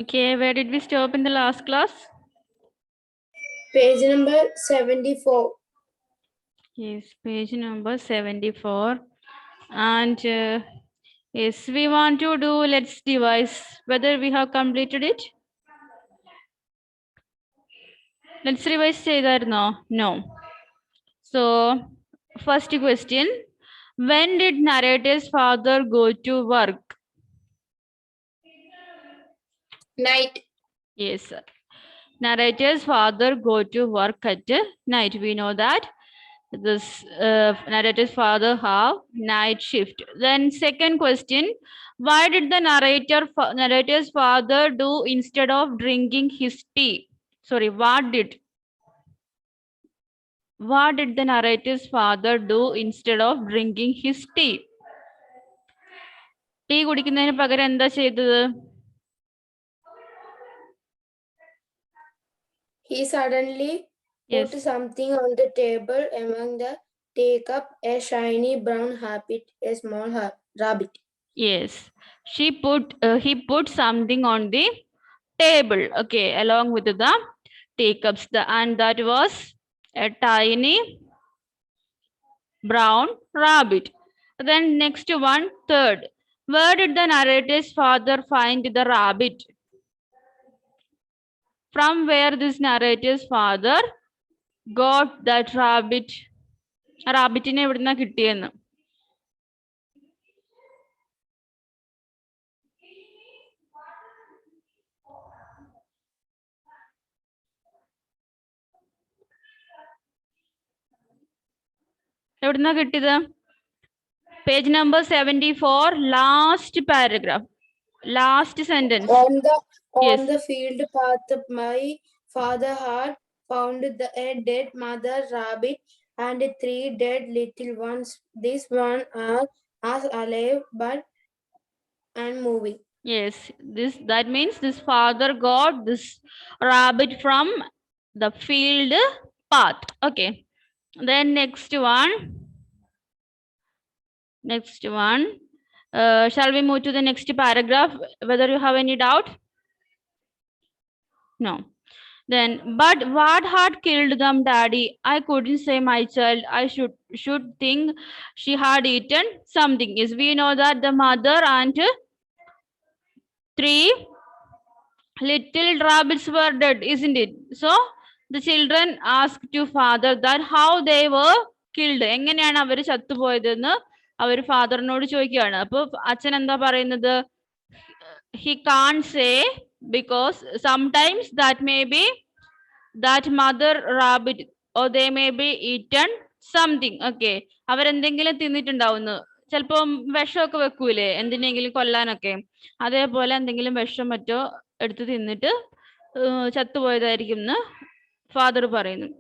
Okay, where did we stop in the last class? Page number 74. Yes, page number 74. And yes, we want to do let's devise whether we have completed it. Let's revise ചെയ്തായിരുന്നോ? No. So, first question. When did narrator's father go to work? Night. Yes, sir. Narrator's father go to work at night. We know that this narrator's father have night shift. Then second question, why did the narrator's father do instead of drinking his tea? Sorry, what did the narrator's father do instead of drinking his tea? Tea കുടിക്കുന്നതിന് പകരം എന്താ ചെയ്തത്? He suddenly Yes. put something on the table among the teacup, a shiny brown a small rabbit. Yes, he put something on the table, okay, along with the teacups, and that was a tiny brown rabbit. Then next one, third, where did the narrator's father find the rabbit? From where this narrator's father got that rabbit? റാബിറ്റിനെ എവിടുന്നാ കിട്ടിയെന്ന്? എവിടുന്നാ കിട്ടിയത്? Page number 74, last paragraph, last sentence. On Yes. the field path, my father had found a dead mother rabbit and 3 dead little ones. These one are as alive but unmoving. Yes, that means this father got this rabbit from the field path. Okay, then next one. Shall we move to the next paragraph? Whether you have any doubt? No. Then, but what had killed them, Daddy? I couldn't say, my child. I should think she had eaten something. Yes, we know that the mother and 3 little rabbits were dead, isn't it? So the children asked to father that how they were killed. എങ്ങനെയാണ് അവർ ചത്തുപോയതെന്ന് അവർ ഫാദറിനോട് ചോദിക്കുകയാണ്. അപ്പൊ അച്ഛൻ എന്താ പറയുന്നത്? He can't say because sometimes that may be that mother rabbit or they may be eaten something. Okay, അവരെന്തെങ്കിലും തിന്നിട്ടുണ്ടാവുന്നു. ചിലപ്പം വിഷമൊക്കെ വെക്കൂലേ എന്തിനെങ്കിലും കൊല്ലാനൊക്കെ, അതേപോലെ എന്തെങ്കിലും വിഷം മറ്റോ എടുത്ത് തിന്നിട്ട് ചത്തുപോയതായിരിക്കും എന്ന് ഫാദർ പറയുന്നു.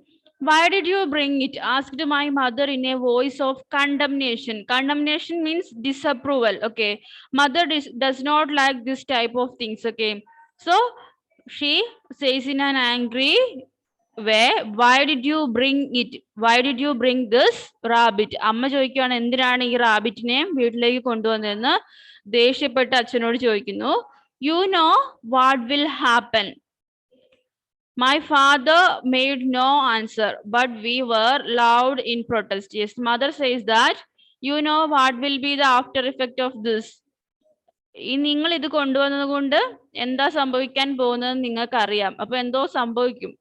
Why did you bring it? Asked my mother in a voice of condemnation. Condemnation means disapproval. Okay, mother does not like this type of things. Okay, so she says in an angry way, why did you bring it? Why did you bring this rabbit? അമ്മ ചോദിക്കുകയാണ് എന്തിനാണ് ഈ റാബിറ്റിനെ വീട്ടിലേക്ക് കൊണ്ടുവന്നതെന്ന് ദേഷ്യപ്പെട്ട് അച്ഛനോട് ചോദിക്കുന്നു. You know what will happen? My father made no answer, but we were loud in protest. Yes, mother says that you know what will be the after effect of this. ഈ നിങ്ങൾ ഇത് കൊണ്ടുവന്നത് കൊണ്ട് എന്താ സംഭവിക്കാൻ പോകുന്നത് നിങ്ങൾക്ക് അറിയാം. അപ്പൊ എന്തോ സംഭവിക്കും.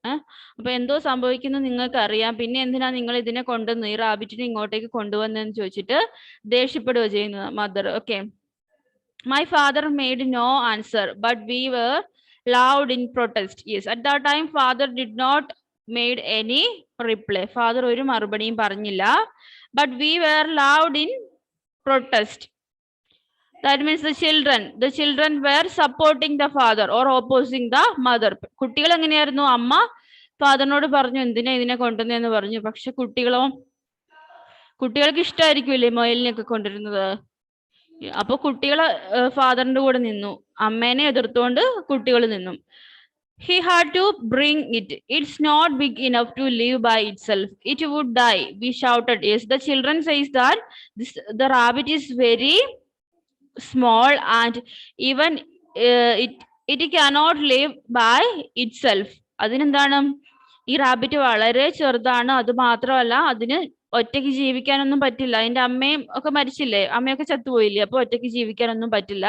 അപ്പൊ എന്തോ സംഭവിക്കുന്നത് നിങ്ങൾക്ക് അറിയാം. പിന്നെ എന്തിനാ നിങ്ങൾ ഇതിനെ കൊണ്ടുവന്ന് ഈ റാബിറ്റിനെ ഇങ്ങോട്ടേക്ക് കൊണ്ടുവന്നെന്ന് ചോദിച്ചിട്ട് ദേഷ്യപ്പെടുക ചെയ്യുന്നത് mother. Okay, my father made no answer, but we were loud in protest. Yes, at that time father did not made any reply. Father ഒരു മറുപടിയും പറഞ്ഞില്ല. But we were loud in protest. That means the children were supporting the father or opposing the mother. കുട്ടികൾ എങ്ങനെയായിരുന്നു? അമ്മ ഫാദറിനോട് പറഞ്ഞു എന്തിനാ ഇതിനെ കൊണ്ടുവന്നെന്ന് പറഞ്ഞു. പക്ഷെ കുട്ടികൾക്ക് ഇഷ്ടമായിരിക്കുമല്ലേ മൊയലിനെയൊക്കെ കൊണ്ടുവരുന്നത്. അപ്പൊ കുട്ടികളെ ഫാദറിന്റെ കൂടെ നിന്നു, അമ്മേനെ എതിർത്തുകൊണ്ട് കുട്ടികൾ നിന്നു. He had to bring it. It's not big enough to live by itself. It would die. We shouted. Yes, the children says that the rabbit is very small and even it cannot live by itself. അതിനെന്താണ്, ഈ rabbit വളരെ ചെറുതാണ്. അത് മാത്രമല്ല അതിന് ഒറ്റയ്ക്ക് ജീവിക്കാനൊന്നും പറ്റില്ല. അതിന്റെ അമ്മയും ഒക്കെ മരിച്ചില്ലേ, അമ്മയൊക്കെ ചത്തുപോയില്ലേ, അപ്പൊ ഒറ്റയ്ക്ക് ജീവിക്കാനൊന്നും പറ്റില്ല.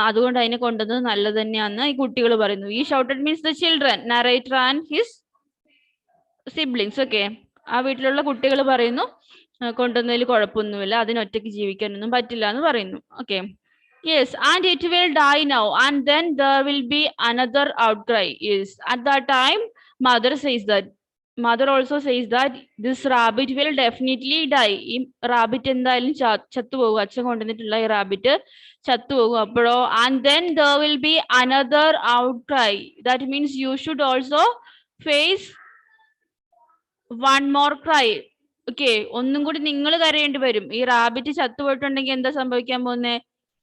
അതുകൊണ്ട് അതിനെ കൊണ്ടുവന്നത് നല്ലത് തന്നെയാന്ന് ഈ കുട്ടികൾ പറയുന്നു. ഈ shouted means the children, narrator and his siblings. Okay, ആ വീട്ടിലുള്ള കുട്ടികൾ പറയുന്നു കൊണ്ടുവന്നതിൽ കുഴപ്പമൊന്നുമില്ല, അതിന് ഒറ്റയ്ക്ക് ജീവിക്കാനൊന്നും പറ്റില്ല എന്ന് പറയുന്നു. Okay, yes, and it will die now and then there will be another outcry. Yes, at that time mother says that, mother also says that this rabbit will definitely die. ഈ റാബിറ്റ് എന്തായാലും ചത്തുപോകും, അച്ഛൻ കൊണ്ടുവന്നിട്ടുള്ള ഈ rabbit ചത്തുപോകും. അപ്പോഴോ, and then there will be another outcry. That means you should also face one more cry. Okay, ഒന്നും കൂടി നിങ്ങൾ കരയേണ്ടി വരും. ഈ റാബിറ്റ് ചത്തുപോയിട്ടുണ്ടെങ്കിൽ എന്താ സംഭവിക്കാൻ പോകുന്നേ?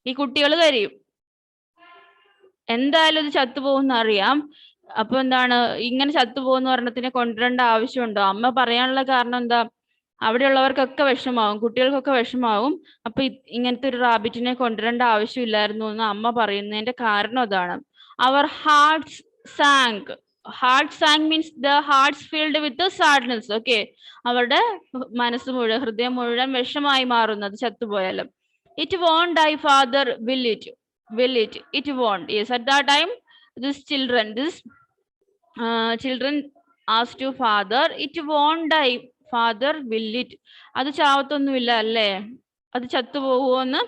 ഈ കുട്ടികൾ കരയും, എന്തായാലും ഇത് ചത്തുപോകുന്ന അറിയാം. അപ്പൊ എന്താണ്, ഇങ്ങനെ ചത്തുപോകുന്ന ഒരെണ്ണത്തിനെ കൊണ്ടുവരേണ്ട ആവശ്യമുണ്ടോ? അമ്മ പറയാനുള്ള കാരണം എന്താ, അവിടെയുള്ളവർക്കൊക്കെ വിഷമാവും, കുട്ടികൾക്കൊക്കെ വിഷമാവും. അപ്പൊ ഇങ്ങനത്തെ ഒരു റാബിറ്റിനെ കൊണ്ടുവരേണ്ട ആവശ്യമില്ലായിരുന്നു എന്ന് അമ്മ പറയുന്നതിന്റെ കാരണം അതാണ്. അവർ hearts sank. Heart sank means the hearts filled with sadness. Okay, അവരുടെ മനസ്സ് മുഴുവൻ, ഹൃദയം മുഴുവൻ വിഷമായി മാറുന്നത് ചത്തുപോയാലും. It won't die father, will it, will it won't. Yes, at that time this children asked to father, it won't die father, will it. അത് ചാവത്തൊന്നുമില്ല അല്ലേ, അത് ചത്തുപോകുമെന്ന്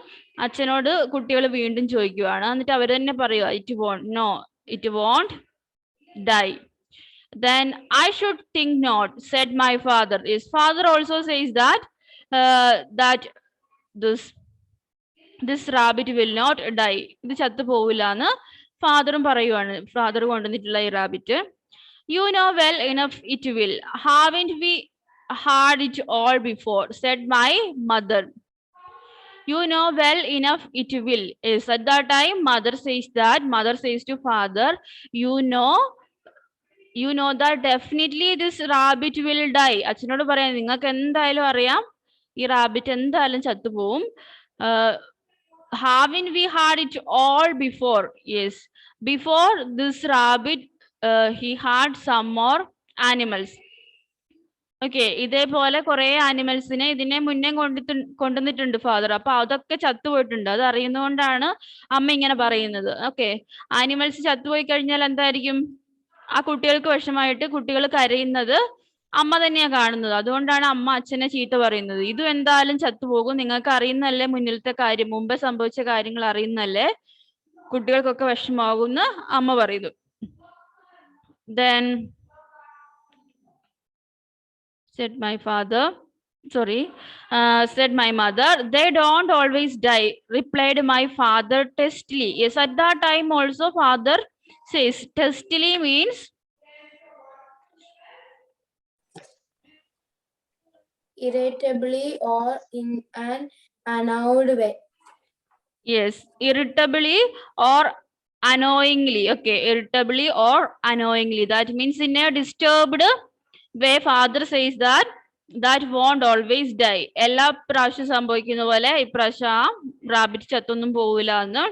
അച്ഛനോട് കുട്ടികൾ വീണ്ടും ചോദിക്കുവാണ്. എന്നിട്ട് അവർ തന്നെ പറയുക, it won't, no, it won't die. Then I should think not, said my father. His father also says that this rabbit will not die. ഇത് ചത്തു പോവില്ല എന്ന് ഫാദറും പറയുവാണ്. ഫാദർ കൊണ്ടുവന്നിട്ടുള്ള ഈ rabbit. You know well enough it will. Haven't we had it all before, said my mother. You know well enough it will. Yes, at that time mother says to father, you know that definitely this rabbit will die. അച്ഛനോട് പറയാം, നിങ്ങൾക്ക് എന്തായാലും അറിയാം ഈ rabbit എന്തായാലും ചത്തുപോകും. Haven't we had it all before? Yes, before this rabbit he had some more animals. Okay, ഇതേപോലെ കുറെ ആനിമൽസിനെ ഇതിനെ മുന്നേ കൊണ്ടുവന്നിട്ടുണ്ട് ഫാദർ. അപ്പൊ അതൊക്കെ ചത്തുപോയിട്ടുണ്ട്. അത് അറിയുന്നതുകൊണ്ടാണ് അമ്മ ഇങ്ങനെ പറയുന്നത്. ഓക്കെ, ആനിമൽസ് ചത്തുപോയി കഴിഞ്ഞാൽ എന്തായിരിക്കും, ആ കുട്ടികൾക്ക് വിഷമായിട്ട് കുട്ടികൾ കരയുന്നത് അമ്മ തന്നെയാണ് കാണുന്നത്. അതുകൊണ്ടാണ് അമ്മ അച്ഛനെ ചീത്ത പറയുന്നത്. ഇതും എന്തായാലും ചത്തുപോകും, നിങ്ങൾക്ക് അറിയുന്നല്ലേ മുന്നിലത്തെ കാര്യം, മുമ്പേ സംഭവിച്ച കാര്യങ്ങൾ അറിയുന്നല്ലേ, കുട്ടികൾക്കൊക്കെ വിഷമാകുമെന്ന് അമ്മ പറയുന്നു. Then said my mother, they don't always die, replied my father testily. Yes, at that time also father says, testily means irritably or in an annoyed way. Yes, irritably or annoyingly. Okay, irritably or annoyingly, that means in a disturbed way. Father says that won't always die. എല്ലാ പ്രാവശ്യം സംഭവിക്കുന്ന പോലെ ഇപ്രാവശ്യം rabbit ചത്തൊന്നും പോവില്ല എന്ന്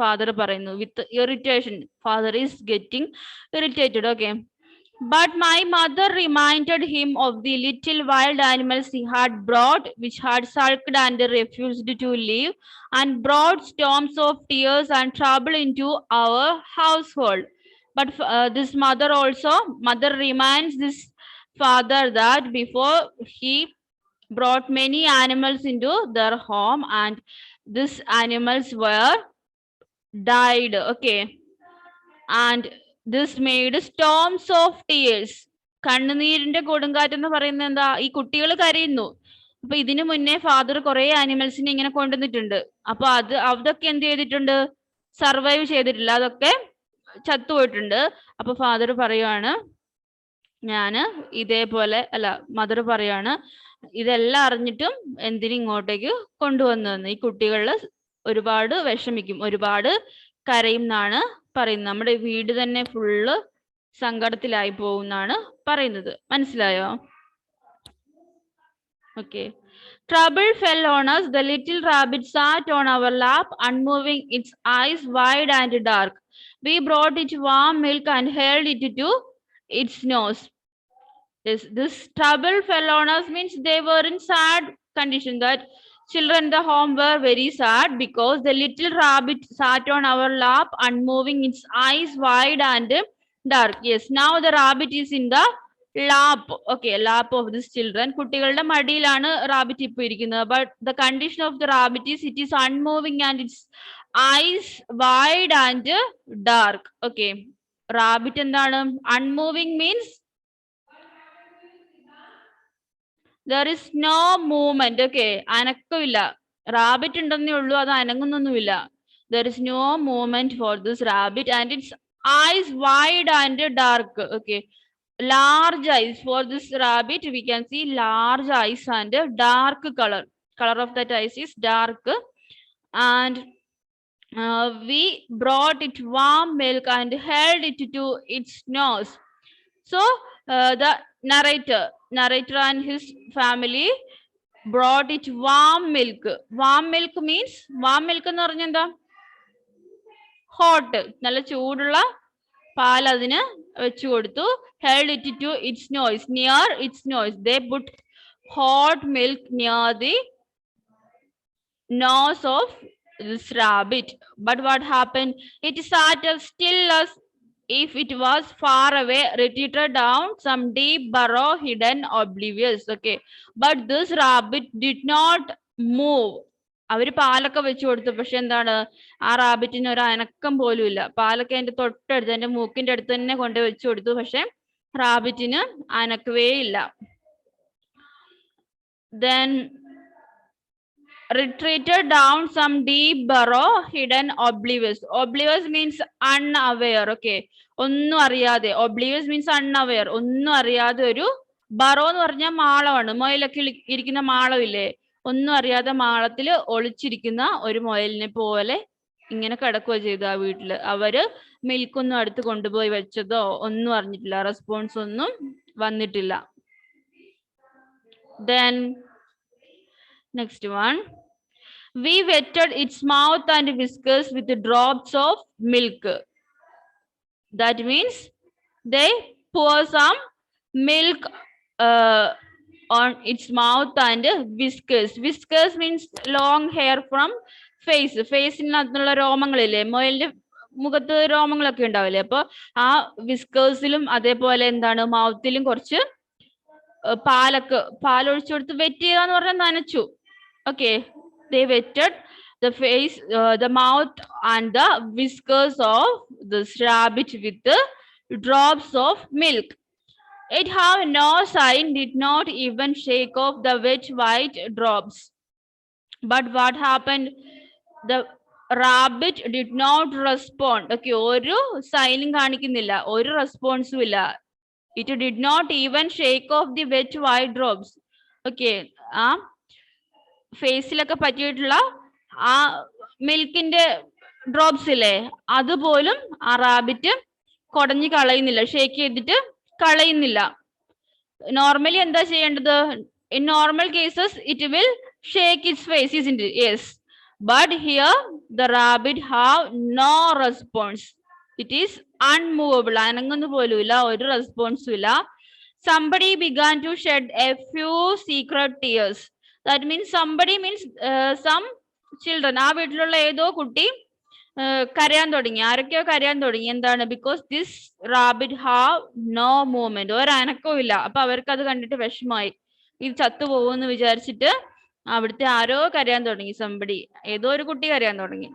father പറയുന്നു. With irritation, father is getting irritated. Okay, but my mother reminded him of the little wild animals he had brought, which had sulked and refused to leave, and brought storms of tears and trouble into our household. But this mother reminds this father that before he brought many animals into their home and these animals were died. Okay, and this made storms of tears. കണ്ണുനീരിന്റെ കൊടുങ്കാറ്റ് എന്ന് പറയുന്നത് എന്താ, ഈ കുട്ടികൾ കരയുന്നു. അപ്പൊ ഇതിനു മുന്നേ ഫാദർ കുറെ ആനിമൽസിനെ ഇങ്ങനെ കൊണ്ടുവന്നിട്ടുണ്ട്. അപ്പൊ അതൊക്കെ എന്ത് ചെയ്തിട്ടുണ്ട്, സർവൈവ് ചെയ്തിട്ടില്ല, അതൊക്കെ ചത്തുപോയിട്ടുണ്ട്. അപ്പൊ ഫാദർ പറയുവാണ്, ഞാന് ഇതേപോലെ അല്ല, മദർ പറയാണ്, ഇതെല്ലാം അറിഞ്ഞിട്ടും എന്തിനും ഇങ്ങോട്ടേക്ക് കൊണ്ടുവന്നതെന്ന്. ഈ കുട്ടികളിൽ ഒരുപാട് വിഷമിക്കും, ഒരുപാട് കരയും എന്നാണ് പറയുന്നത്. നമ്മുടെ വീട് തന്നെ ഫുള്ള് സങ്കടത്തിലായി പോകുന്നാണ് പറയുന്നത്. മനസ്സിലായോ? Okay. Trouble fell on us. The little rabbit sat on our lap, unmoving, its eyes wide and dark. We brought it warm milk and held it to its nose. This trouble fell on us means they were in sad condition. That children in the home were very sad because the little rabbit sat on our lap, unmoving, its eyes wide and dark. Yes, now the rabbit is in the lap. Okay, lap of these children. കുട്ടികളുടെ മടിയിലാണ് rabbit ഇപ്പോൾ ഇരിക്കുന്നത്. But the condition of the rabbit is it is unmoving and its eyes wide and dark. Okay, rabbit എന്താണ്? Unmoving means there is no movement. Okay, അനക്കമില്ല. Rabbit ഉണ്ടെന്നേ ഉള്ളൂ, അത് അനങ്ങുന്നൊന്നുമില്ല. There is no movement for this rabbit and its eyes wide and dark. Okay, large eyes for this rabbit. We can see large eyes and dark color. Color of that eyes is dark. And we brought it warm milk and held it to its nose. So the narrator and his family brought it warm milk. Warm milk means, warm milk എന്ന് പറഞ്ഞാൽ എന്താ? Hot, നല്ല ചൂടുള്ള പാൽ അതിന് വെച്ചു കൊടുത്തു. held it to its nose, near its nose. They put hot milk near the nose of this rabbit. But what happened? It sat as still as if it was far away, retreated down some deep burrow, hidden, oblivious. Okay, but this rabbit did not move. അവര് പാലൊക്കെ വെച്ചു കൊടുത്തു, പക്ഷെ എന്താണ്, ആ റാബിറ്റിന് ഒരു അനക്കം പോലും ഇല്ല. പാലൊക്കെ അതിന്റെ തൊട്ടടുത്ത്, എന്റെ മൂക്കിന്റെ അടുത്ത് തന്നെ കൊണ്ട് വെച്ചു കൊടുത്തു, പക്ഷെ റാബിറ്റിന് അനക്കവേ ഇല്ല. Then retreated down some deep burrow, hidden, oblivious. Oblivious means unaware. Okay, ഒന്നും അറിയാതെ. Oblivious means unaware, ഒന്നും അറിയാതെ ഒരു ബറോ എന്ന് പറഞ്ഞാൽ മാളമാണ്. മുയലൊക്കെ ഇരിക്കുന്ന മാളമില്ലേ, ഒന്നും അറിയാതെ മാളത്തിൽ ഒളിച്ചിരിക്കുന്ന ഒരു മുയലിനെ പോലെ ഇങ്ങനെ കിടക്കുക ചെയ്തു ആ വീട്ടില്. അവര് മിൽക്കൊന്നും അടുത്ത് കൊണ്ടുപോയി വെച്ചതോ ഒന്നും അറിഞ്ഞിട്ടില്ല, റെസ്പോൺസ് ഒന്നും വന്നിട്ടില്ല. Then next one, we wetted its mouth and whiskers with drops of milk. That means they pour some milk on its mouth and whiskers. Whiskers means long hair from face. ഫേസിനകത്തുള്ള രോമങ്ങളില്ലേ, മുയലിന്റെ മുഖത്ത് രോമങ്ങളൊക്കെ ഉണ്ടാവില്ലേ, അപ്പൊ ആ വിസ്കേഴ്സിലും അതേപോലെ എന്താണ് മൗത്തിലും കുറച്ച് പാലൊഴിച്ചു കൊടുത്ത് വെറ്റ് ചെയ്യാന്ന് പറഞ്ഞാൽ നനച്ചു. Okay, they wetted the face, the mouth and the whiskers of this rabbit with the drops of milk. It had no sign, did not even shake off the wet white drops. But what happened? The rabbit did not respond. Okay, ഒരു സൈനും കാണിക്കുന്നില്ല, ഒരു റെസ്പോൺസും ഇല്ല. It did not even shake off the wet white drops. Okay, ഫേസിലൊക്കെ പറ്റിയിട്ടുള്ള ആ മിൽക്കിന്റെ drops ഇല്ലേ, അതുപോലും ആ റാബിറ്റ് കുടഞ്ഞു കളയുന്നില്ല, ഷേക്ക് ചെയ്തിട്ട് കളയുന്നില്ല. നോർമലി എന്താ ചെയ്യേണ്ടത്? In normal cases it will shake its face, isn't it? Yes, but here the rabbit have no response. It is unmovable, അനങ്ങുന്നു പോലും ഇല്ല, ഒരു റെസ്പോൺസും ഇല്ല. Somebody began to shed a few secret tears. That means somebody means some children. ആ വീട്ടിലുള്ള ഏതോ കുട്ടി കരയാൻ തുടങ്ങി. ആരൊക്കെയോ കരയാൻ തുടങ്ങി. എന്താണ്? Because this rabbit have no movement, ഒരനക്കവും ഇല്ല. അപ്പൊ അവർക്ക് അത് കണ്ടിട്ട് വിഷമമായി, ഇത് ചത്തുപോകുമെന്ന് വിചാരിച്ചിട്ട് അവിടുത്തെ ആരോ കരയാൻ തുടങ്ങി. സംബടി, ഏതോ ഒരു കുട്ടി കരയാൻ തുടങ്ങി.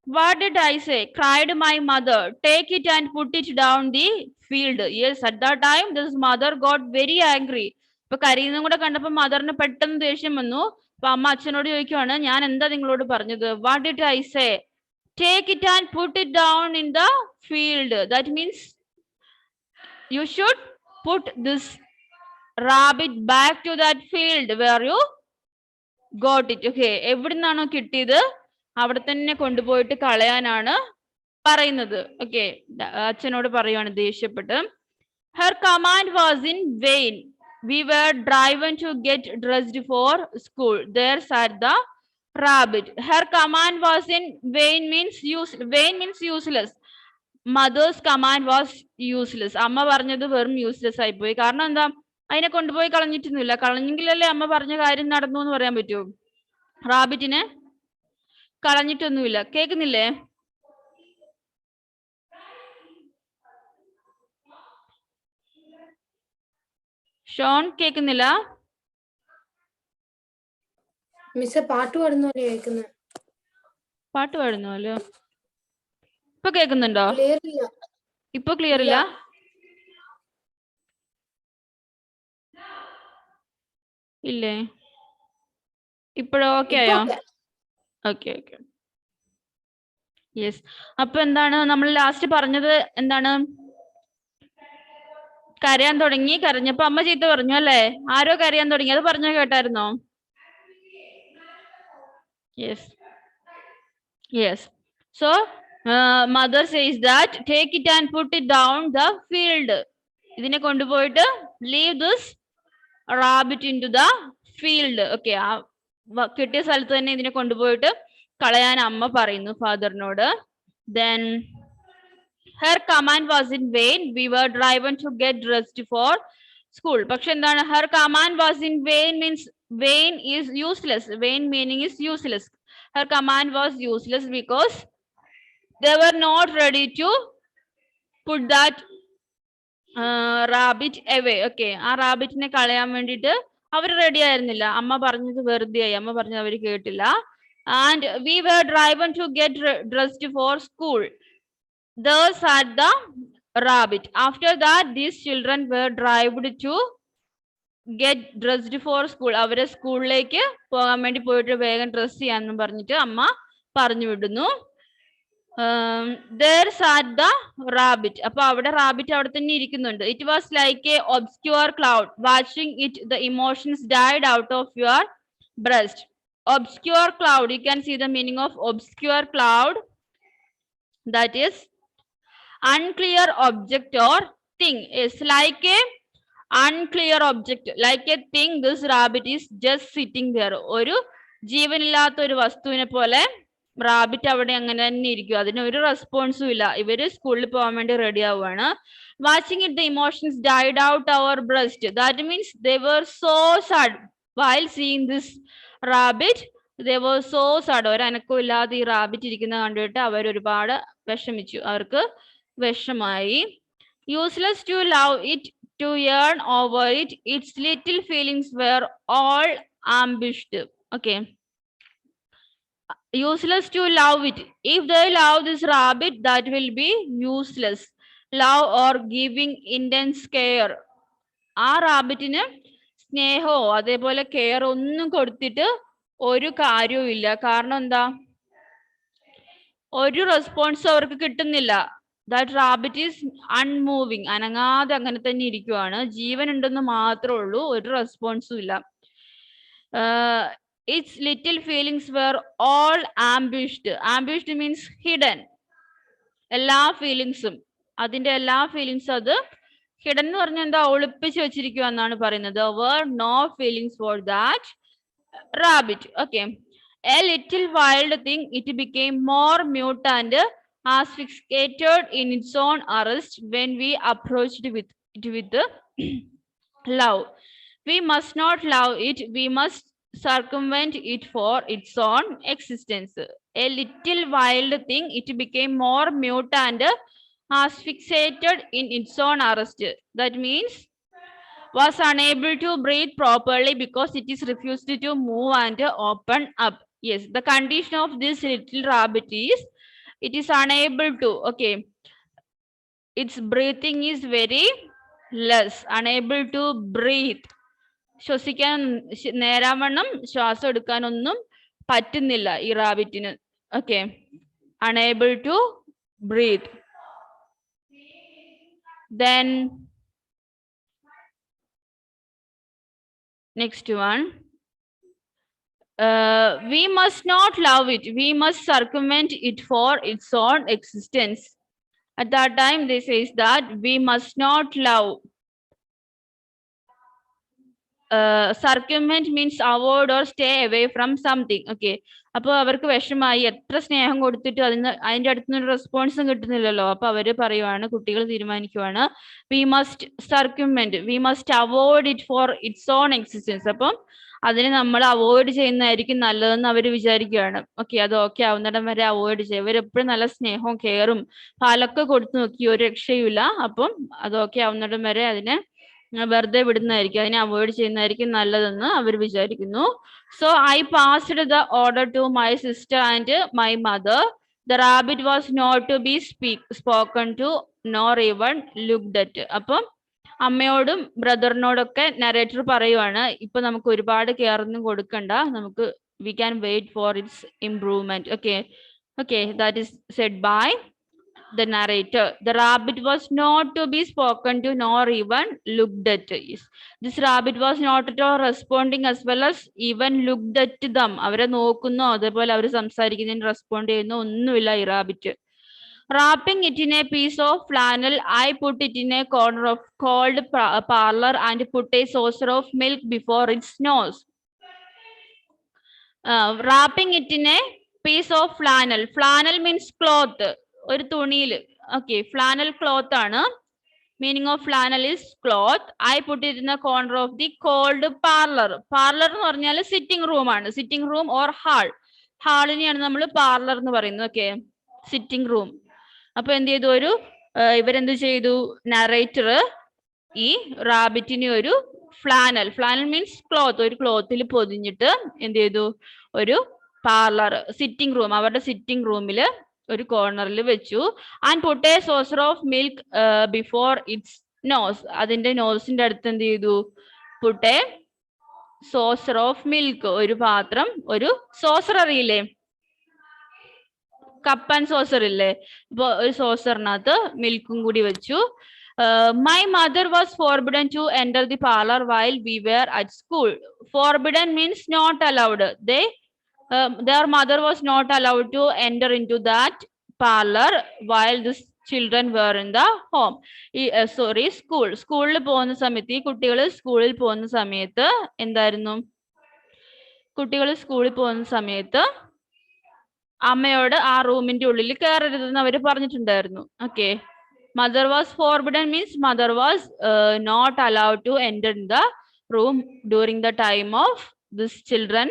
What did I say? Cried my mother. Take it and put it down the field. Yes, at that time this mother got very angry. ഇപ്പൊ കരയുന്നതും കൂടെ കണ്ടപ്പോ മദറിന് പെട്ടെന്ന് ദേഷ്യം വന്നു. അപ്പൊ അമ്മ അച്ഛനോട് ചോദിക്കുവാണ്, ഞാൻ എന്താ നിങ്ങളോട് പറഞ്ഞത്? What did I say? Take it and put it down in the field. That means you should put this rabbit back to that field where you got it. Okay, എവിടുന്നാണോ കിട്ടിയത് അവിടെ തന്നെ കൊണ്ടുപോയിട്ട് കളയാനാണ് പറയുന്നത്. ഓക്കെ, അച്ഛനോട് പറയുവാണ് ദേഷ്യപ്പെട്ട്. Her command was in vain. We were driven to get dressed for school. There sat the rabbit. Her command was in vain means useless. mother's command was useless. അമ്മ പറഞ്ഞത് വെറും യൂസ്ലെസ് ആയി പോയി. കാരണം എന്താ, അതിനെ കൊണ്ടുപോയി കളഞ്ഞിട്ടൊന്നുമില്ല. കളഞ്ഞെങ്കിലല്ലേ അമ്മ പറഞ്ഞ കാര്യം നടന്നു എന്ന് പറയാൻ പറ്റുമോ? റാബിറ്റിനെ കളഞ്ഞിട്ടൊന്നുമില്ല. കേൾക്കുന്നില്ലേ? ഷോൺ കേൾക്കുന്നില്ല? മിസ് പാട്ട് പാടുന്നല്ലേ കേൾക്കുന്നത്? പാട്ട് പാടുന്നല്ലോ. ഇപ്പൊ കേൾക്കുന്നുണ്ടോ? ക്ലിയർ ഇല്ല. ഇപ്പൊ ക്ലിയർ ഇല്ല? ഇല്ലേ? ഇപ്പോഴോ ഓക്കെ ആയോ? Okay okay. യെസ്. അപ്പൊ എന്താണ് നമ്മൾ ലാസ്റ്റ് പറഞ്ഞത്? എന്താണ്? കരയാൻ തുടങ്ങി. കരഞ്ഞപ്പോ അമ്മ ചീത്ത പറഞ്ഞു അല്ലേ? ആരോ കരയാൻ തുടങ്ങി, അത് പറഞ്ഞോ, കേട്ടായിരുന്നോ? Yes yes. So mother says that take it and put it down the field. ഇതിനെ കൊണ്ടുപോയിട്ട് leave this rabbit in to the field. Okay, ആ കിട്ടിയ സ്ഥലത്ത് തന്നെ ഇതിനെ കൊണ്ടുപോയിട്ട് കളയാൻ അമ്മ പറയുന്നു ഫാദറിനോട്. Then her command was in vain. We were driven to get dressed for school. പക്ഷെ എന്താണ്, her command was in vain means vain is useless. Vain meaning is useless. Her command was useless because they were not ready to put that rabbit away. Okay, ആ റാബിറ്റിനെ കളയാൻ വേണ്ടിയിട്ട് അവർ ready ആയിരുന്നില്ല. അമ്മ പറഞ്ഞത് വെറുതെയായി, അമ്മ പറഞ്ഞത് അവർ കേട്ടില്ല. And we were driven to get dressed for school. Thus had the rabbit. After that, these children were driven to get dressed for school. അവരെ സ്കൂളിലേക്ക് പോകാൻ വേണ്ടി പോയിട്ട് വേഗം ഡ്രസ് ചെയ്യാന്ന് പറഞ്ഞിട്ട് അമ്മ പറഞ്ഞു വിടുന്നു. There sat the rabbit. അപ്പൊ അവിടെ റാബിറ്റ് അവിടെ തന്നെ ഇരിക്കുന്നുണ്ട്. It was like a obscure cloud. Watching it, the emotions died out of your breast. Obscure cloud. You can see the meaning of obscure cloud. That is unclear object or thing. Is like a unclear object, like a thing. This rabbit is just sitting there. ഒരു ജീവനില്ലാത്ത ഒരു വസ്തുവിനെ പോലെ rabbit അവിടെ അങ്ങനെ തന്നെ ഇരിക്കും. അതിന് ഒരു റെസ്പോൺസും ഇല്ല. ഇവര് സ്കൂളിൽ പോകാൻ വേണ്ടി റെഡി ആവുകയാണ്. Watching it, the emotions died out our breast. That means they were so sad while seeing this rabbit. They were so sad. ഒരു അനക്കവും ഇല്ലാതെ ഈ റാബിറ്റ് ഇരിക്കുന്നത് കണ്ടിട്ട് അവർ ഒരുപാട് വിഷമിച്ചു. അവർക്ക് വിഷമായി. Useless to love it, to yearn over it. Its little feelings were all ambushed. Okay. Useless to love it. If they love this rabbit, that will be useless. Love or giving intense care. ആ റാബിറ്റിന് സ്നേഹമോ അതേപോലെ care ഒന്നും കൊടുത്തിട്ട് ഒരു കാര്യവും ഇല്ല. കാരണം എന്താ, ഒരു റെസ്പോൺസും അവർക്ക് കിട്ടുന്നില്ല. That rabbit is unmoving. അനങ്ങാതെ അങ്ങനെ തന്നെ ഇരിക്കുവാണ്. ജീവൻ ഉണ്ടെന്ന് മാത്രമേ ഉള്ളൂ, ഒരു റെസ്പോൺസും ഇല്ല. Its little feelings were all ambushed. Ambushed means hidden. എല്ലാ ഫീലിങ്സും, അതിന്റെ എല്ലാ ഫീലിങ്സും അത് ഹിഡൻ എന്ന് പറഞ്ഞാൽ എന്താ, ഒളിപ്പിച്ച് വെച്ചിരിക്കുക എന്നാണ് പറയുന്നത്. were no feelings for that rabbit. Okay. A little wild thing, it became more mute and asphyxiated in its own arrest when we approached it with love. We must not love it, we must circumvent it for its own existence. A little wild thing, it became more mute and asphyxiated in its own arrest. That means was unable to breathe properly because it is refused to move and open up. Yes, the condition of this little rabbit is it is unable to. Okay, its breathing is very less, unable to breathe. ശ്വസിക്കാൻ നേരാവണ്ണം ശ്വാസം എടുക്കാനൊന്നും പറ്റുന്നില്ല ഈ റാബിറ്റിന്. Okay, unable to breathe. Then next one, we must not love it, we must circumvent it for its own existence. At that time they says that we must not love circumvent means avoid or stay away from something. Okay, അപ്പോൾ അവർക്ക് വിഷമായി, എത്ര സ്നേഹം കൊടുത്തിട്ട് അതിന്റെ അടുത്തുനിന്ന് റെസ്പോൺസും കിട്ടുന്നില്ലല്ലോ. അപ്പൊ അവര് പറയുവാണ്, കുട്ടികൾ തീരുമാനിക്കുവാണ്, we must circumvent, we must avoid it for its own existence. അപ്പം അതിനെ നമ്മൾ അവോയ്ഡ് ചെയ്യുന്നതായിരിക്കും നല്ലതെന്ന് അവർ വിചാരിക്കുകയാണ്. ഓക്കെ, അത് ഓക്കെ ആവുന്നിടം വരെ അവോയ്ഡ് ചെയ്യും. ഇവരെപ്പോഴും നല്ല സ്നേഹവും കെയറും പാലൊക്കെ കൊടുത്തു നോക്കി, ഒരു രക്ഷയുമില്ല. അപ്പം അത് ഓക്കെ ആവുന്നിടം വരെ അതിനെ വെറുതെ വിടുന്നതായിരിക്കും, അതിനെ അവോയ്ഡ് ചെയ്യുന്നതായിരിക്കും നല്ലതെന്ന് അവർ വിചാരിക്കുന്നു. So I passed the order to my sister and my mother. The rabbit was not to be spoken to nor even looked at. അപ്പം അമ്മയോടും ബ്രദറിനോടൊക്കെ നരേറ്റർ പറയുവാണ്, ഇപ്പൊ നമുക്ക് ഒരുപാട് കെയർ ഒന്നും കൊടുക്കണ്ട, നമുക്ക് we can wait for its improvement. Okay, that is said by the narrator. The rabbit was not to be spoken to nor even looked at. This rabbit was not at all responding as well as even looked at them. അവരെ നോക്കുന്നോ അതേപോലെ അവർ സംസാരിക്കുന്നതിന് respond ചെയ്യുന്നോ ഒന്നുമില്ല ഈ rabbit. Wrapping it in a piece of flannel, I put it in a corner of cold parlor and put a saucer of milk before its nose. Wrapping it in a piece of flannel. Flannel means cloth. ഒരു തുണിയിൽ. Okay, flannel cloth ആണ്. Meaning of flannel is cloth. I put it in the corner of the cold parlour. Parlour എന്ന് പറഞ്ഞാൽ sitting room ആണ്. Sitting room or hall. ഹാളിനെയാണ് നമ്മൾ parlour എന്ന് പറയുന്നത്. Okay, sitting room. അപ്പൊ എന്ത് ചെയ്തു, ഇവരെന്ത് ചെയ്തു, നറേറ്റർ ഈ റാബിറ്റിനെ ഒരു ഫ്ലാനൽ മീൻസ് ക്ലോത്ത്, ഒരു ക്ലോത്തിൽ പൊതിഞ്ഞിട്ട് എന്ത് ചെയ്തു, ഒരു പാർലർ, സിറ്റിംഗ് റൂം, അവരുടെ സിറ്റിംഗ് റൂമിൽ ഒരു കോർണറിൽ വെച്ചു. And put a saucer of milk before its nose. അതിന്റെ നോസിന്റെ അടുത്ത് എന്ത് ചെയ്തു, put a saucer of milk, ഒരു പാത്രം, ഒരു സോസർ അറിയില്ലേ, കപ്പ് ആൻഡ് സോസർ ഇല്ലേ, ഇപ്പൊ ഒരു സോസറിനകത്ത് മിൽക്കും കൂടി വെച്ചു. My mother was forbidden to enter the parlour while we were at school. Forbidden means not allowed. Their mother was not allowed to enter into that parlor while the children were in the home. സ്കൂളിൽ പോകുന്ന സമയത്ത്, ഈ കുട്ടികൾ സ്കൂളിൽ പോകുന്ന സമയത്ത് എന്തായിരുന്നു, അമ്മയോട് ആ റൂമിന്റെ ഉള്ളിൽ കയറരുതെന്ന് അവർ പറഞ്ഞിട്ടുണ്ടായിരുന്നു. Okay, mother was forbidden means mother was not allowed to enter in the room during the time of this children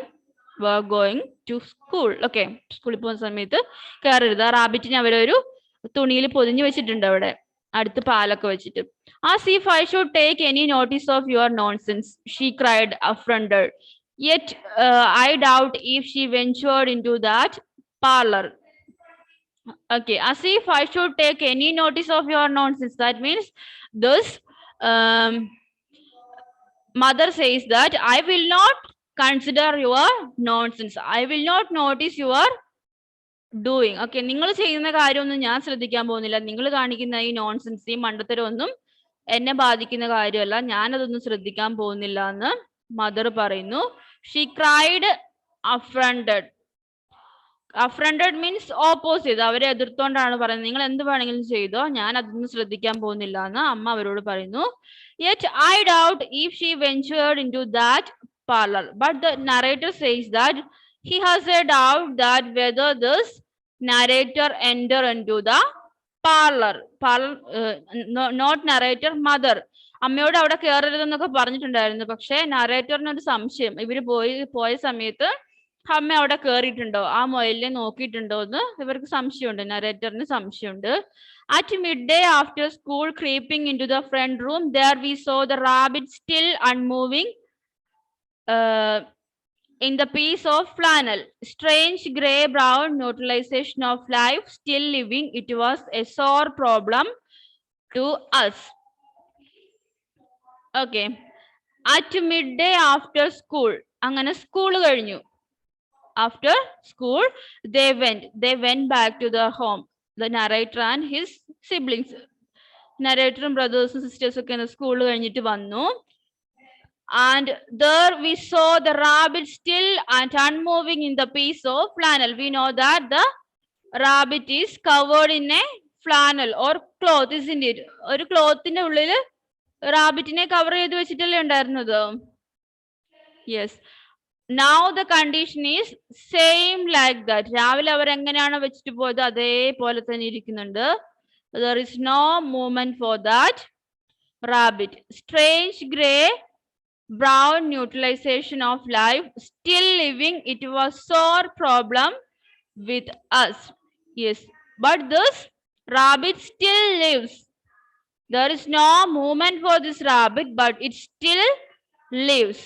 were going to school. Okay, സ്കൂളിൽ പോകുന്ന സമയത്ത് കയറരുത്. ആ റാബിറ്റിനെ അവരൊരു തുണിയിൽ പൊതിഞ്ഞു വെച്ചിട്ടുണ്ട് അവിടെ, അടുത്ത് പാലൊക്കെ വെച്ചിട്ട്. As if I should take any notice of your nonsense, she cried, affronted. Yet I doubt if she ventured into that parlor. Okay, as if I should take any notice of your nonsense. That means this mother says that I will not consider your nonsense. I will not notice your doing. Okay, നിങ്ങൾ ചെയ്യുന്ന കാര്യമൊന്നും ഞാൻ ശ്രദ്ധിക്കാൻ പോകുന്നില്ല. നിങ്ങൾ കാണിക്കുന്ന ഈ nonsense, ഈ മണ്ടത്തരം ഒന്നും എന്നെ ബാധിക്കുന്ന കാര്യമല്ല, ഞാനതൊന്നും ശ്രദ്ധിക്കാൻ പോകുന്നില്ല എന്ന് മദർ പറയുന്നു. She cried, affronted. Affronted means opposite. അവരെ എതിർത്തോണ്ടാണ് പറയുന്നത്, നിങ്ങൾ എന്ത് വേണമെങ്കിലും ചെയ്തോ, ഞാൻ അതൊന്നും ശ്രദ്ധിക്കാൻ പോകുന്നില്ല എന്ന് അമ്മ അവരോട് പറയുന്നു. Yet I doubt if she ventured into that parlor. But the narrator says that he has a doubt that whether this narrator enter into the parlor. Not narrator, mother. അമ്മയോട് അവിടെ കയറരുതെന്നൊക്കെ പറഞ്ഞിട്ടുണ്ടായിരുന്നു. പക്ഷെ നറേറ്ററിന് ഒരു സംശയം, ഇവര് പോയ സമയത്ത് അമ്മ അവിടെ കയറിയിട്ടുണ്ടോ, ആ മൊയിലിനെ നോക്കിയിട്ടുണ്ടോ എന്ന് ഇവർക്ക് സംശയമുണ്ട്, നറേറ്ററിന് സംശയമുണ്ട്. At midday after school, creeping into the front room, there we saw the rabbit still unmoving in the piece of flannel. Strange grey-brown neutralization of life, still living. It was a sore problem to us. Okay. At midday after school. അങ്ങനെ school കഴിഞ്ഞു. After school, they went back to their home. The narrator and his siblings. Narrator brothers and sisters ഒക്കെ school കഴിഞ്ഞിട്ട് വന്നു. And there we saw the rabbit still and unmoving in the piece of flannel. We know that the rabbit is covered in a flannel or cloth, isn't it? ഒരു ക്ലോത്തിന്റെ ഉള്ളിൽ റാബിറ്റിനെ cover ചെയ്ത് വെച്ചിട്ടല്ലേ ഉണ്ടായിരുന്നത്. Yes. Now the condition is same like that. രാവിലെ അവർ എങ്ങനെയാണ് വെച്ചിട്ട് പോയത് അതേപോലെ തന്നെ ഇരിക്കുന്നുണ്ട്. There is no movement for that rabbit. Strange gray brown neutralization of life still living. It was sore problem with us. Yes, but this rabbit still lives. There is no movement for this rabbit, but it still lives.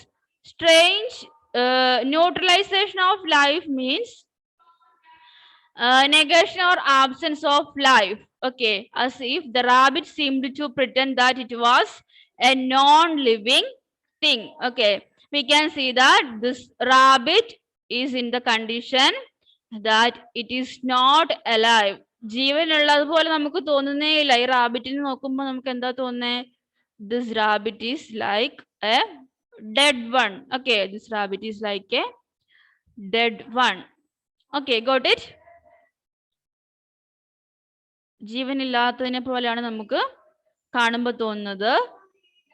Strange neutralization of life means negation or absence of life. Okay, as if the rabbit seemed to pretend that it was a non-living thing. Okay, we can see that this rabbit is in the condition that it is not alive. ജീവനുള്ളതുപോലെ നമുക്ക് തോന്നുന്നേ ഇല്ല. ഈ റാബിറ്റിനെ നോക്കുമ്പോൾ നമുക്ക് എന്താ തോന്നുന്നേ? This rabbit is like a dead one. Okay, this rabbit is like a dead one. Okay, got it? ജീവനില്ലാത്തതിനെ പോലെയാണ് നമുക്ക് കാണുമ്പോൾ തോന്നുന്നത്.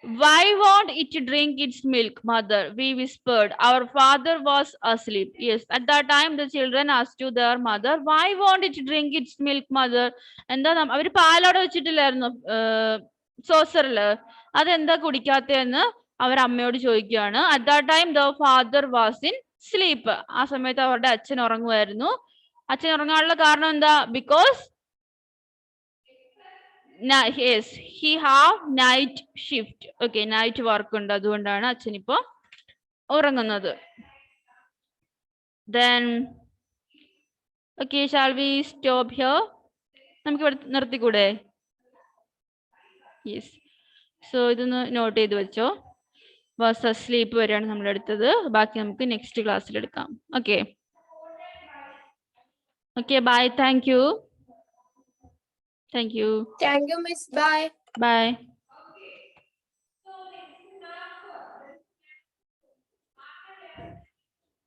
Why won't it drink its milk, mother? We whispered. Our father was asleep. Yes, at that time the children asked to their mother, why won't it drink its milk, mother? എന്താ അവര് പാലവിടെ വെച്ചിട്ടില്ലായിരുന്നു സോസറില്, അതെന്താ കുടിക്കാത്തതെന്ന് അവർ അമ്മയോട് ചോദിക്കുകയാണ്. At that time the father was in sleep. ആ സമയത്ത് അവരുടെ അച്ഛൻ ഉറങ്ങുമായിരുന്നു. അച്ഛൻ ഉറങ്ങാനുള്ള കാരണം എന്താ? Because yes, he have night shift. Okay, night work ഉണ്ട്, അതുകൊണ്ടാണ് അച്ഛൻ ഇപ്പോ ഉറങ്ങുന്നത്. Then okay, shall we stop here? നമുക്ക് ഇവിടെ നിർത്തിക്കൂടെ? Yes, so ഇതൊന്ന് നോട്ട് ചെയ്ത് വെച്ചോ. was asleep വരെയാണ് നമ്മൾ എടുത്തത്. ബാക്കി നമുക്ക് നെക്സ്റ്റ് ക്ലാസ്സിൽ എടുക്കാം. Okay, okay, bye. Thank you. Thank you. Thank you, Miss. Bye. Bye.